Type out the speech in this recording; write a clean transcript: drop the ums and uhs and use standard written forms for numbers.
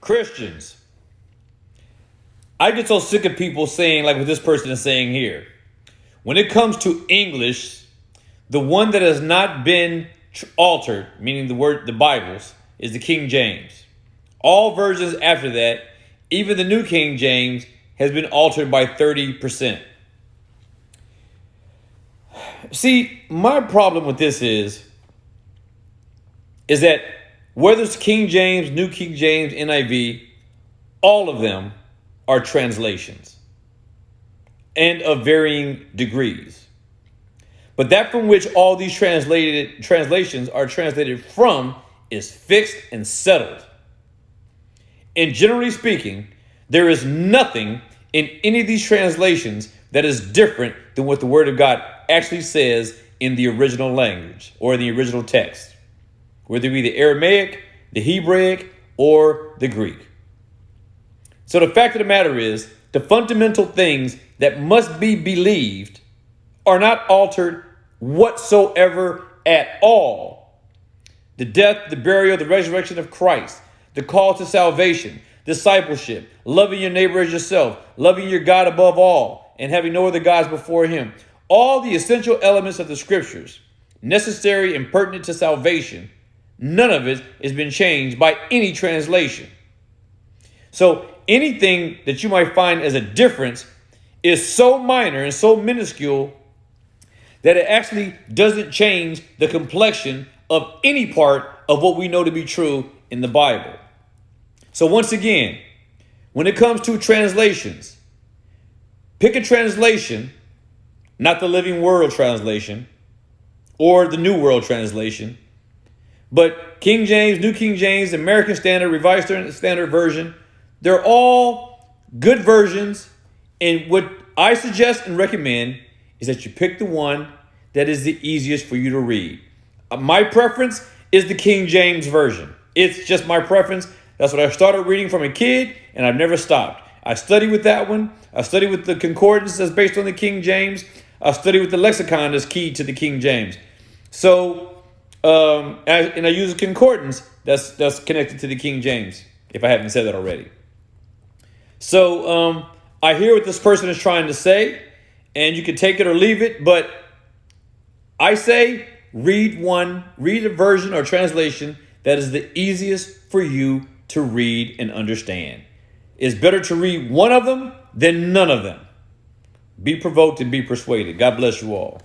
Christians, I get so sick of people saying, like what this person is saying here. When it comes to English, the one that has not been altered, meaning the Bibles, is the King James. All versions after that, even the New King James, has been altered by 30%. See, my problem with this is that whether it's King James, New King James, NIV, all of them are translations and of varying degrees. But that from which all these translations are translated from is fixed and settled. And generally speaking, there is nothing in any of these translations that is different than what the Word of God actually says in the original language or in the original text, whether it be the Aramaic, the Hebraic, or the Greek. So the fact of the matter is, the fundamental things that must be believed are not altered whatsoever at all. The death, the burial, the resurrection of Christ, the call to salvation, discipleship, loving your neighbor as yourself, loving your God above all, and having no other gods before him. All the essential elements of the scriptures, necessary and pertinent to salvation, none of it has been changed by any translation. So anything that you might find as a difference is so minor and so minuscule that it actually doesn't change the complexion of any part of what we know to be true in the Bible. So once again, when it comes to translations, pick a translation, not the Living World translation or the New World translation, but King James, New King James, American Standard, Revised Standard Version. They're all good versions. And what I suggest and recommend is that you pick the one that is the easiest for you to read. My preference is the King James Version. It's just my preference. That's what I started reading from a kid, and I've never stopped. I study with that one. I study with the concordance that's based on the King James. I study with the lexicon that's key to the King James. So, and I use a concordance that's connected to the King James, if I haven't said that already. So, I hear what this person is trying to say, and you can take it or leave it, but I say read a version or translation that is the easiest for you to read and understand. It's better to read one of them than none of them. Be provoked and be persuaded. God bless you all.